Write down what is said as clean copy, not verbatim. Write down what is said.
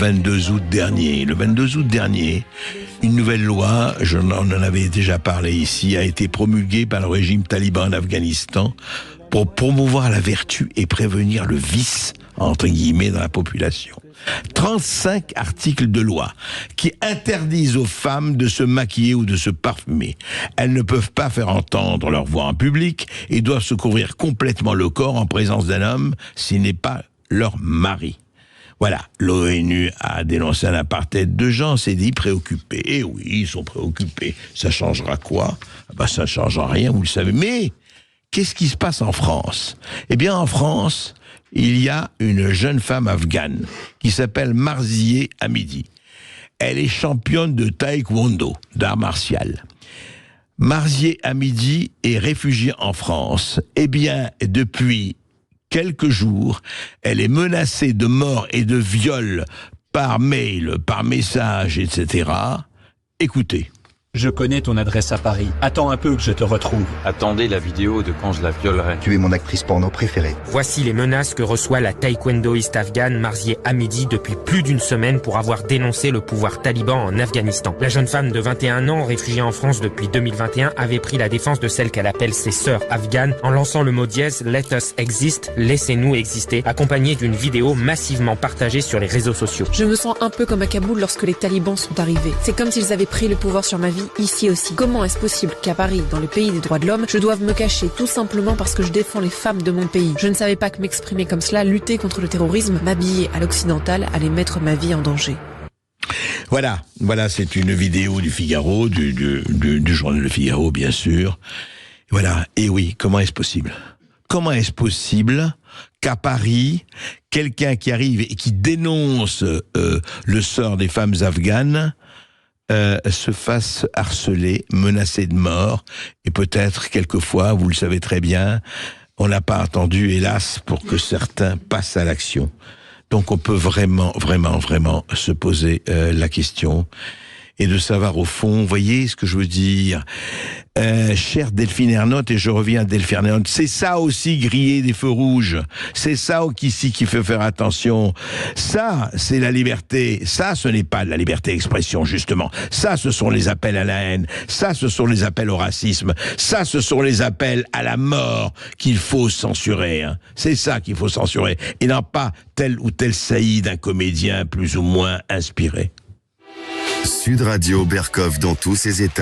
22 août dernier. Le 22 août dernier, une nouvelle loi, on en avait déjà parlé ici, a été promulguée par le régime taliban en Afghanistan pour promouvoir la vertu et prévenir le vice, entre guillemets, dans la population. 35 articles de loi qui interdisent aux femmes de se maquiller ou de se parfumer. Elles ne peuvent pas faire entendre leur voix en public et doivent se couvrir complètement le corps en présence d'un homme s'il n'est pas leur mari. Voilà, l'ONU a dénoncé un apartheid de gens, s'est dit préoccupés. Et oui, ils sont préoccupés. Ça changera quoi ? Ça ne changera rien, vous le savez. Mais qu'est-ce qui se passe en France ? Eh bien, en France, il y a une jeune femme afghane qui s'appelle Marzieh Hamidi. Elle est championne de taekwondo, d'art martial. Marzieh Hamidi est réfugiée en France. Eh bien, depuis quelques jours, elle est menacée de mort et de viol par mail, par message, etc. Écoutez. Je connais ton adresse à Paris. Attends un peu que je te retrouve. Attendez la vidéo de quand je la violerai. Tu es mon actrice porno préférée. Voici les menaces que reçoit la taekwondoïste afghane Marzieh Hamidi depuis plus d'une semaine pour avoir dénoncé le pouvoir taliban en Afghanistan. La jeune femme de 21 ans, réfugiée en France depuis 2021, avait pris la défense de celle qu'elle appelle ses sœurs afghanes en lançant le mot dièse « Let us exist », laissez-nous exister, accompagné d'une vidéo massivement partagée sur les réseaux sociaux. Je me sens un peu comme à Kaboul lorsque les talibans sont arrivés. C'est comme s'ils avaient pris le pouvoir sur ma vie ici aussi. Comment est-ce possible qu'à Paris, dans le pays des droits de l'homme, je doive me cacher tout simplement parce que je défends les femmes de mon pays? Je ne savais pas que m'exprimer comme cela, lutter contre le terrorisme, m'habiller à l'occidental, allait mettre ma vie en danger. Voilà, c'est une vidéo du Figaro, du journal Le Figaro, bien sûr. Voilà, et oui, comment est-ce possible ? Comment est-ce possible qu'à Paris, quelqu'un qui arrive et qui dénonce le sort des femmes afghanes se fasse harceler, menacer de mort, et peut-être quelquefois, vous le savez très bien, on n'a pas attendu, hélas, pour que certains passent à l'action. Donc on peut vraiment se poser la question et de savoir au fond, voyez ce que je veux dire, chère Delphine Ernotte, et je reviens à Delphine Ernotte, c'est ça aussi griller des feux rouges, c'est ça ici qu'il faut faire attention, ça c'est la liberté, ça ce n'est pas de la liberté d'expression justement, ça ce sont les appels à la haine, ça ce sont les appels au racisme, ça ce sont les appels à la mort qu'il faut censurer, hein. C'est ça qu'il faut censurer, et non pas tel ou tel saillie d'un comédien plus ou moins inspiré. Sud Radio Berkov dans tous ses états.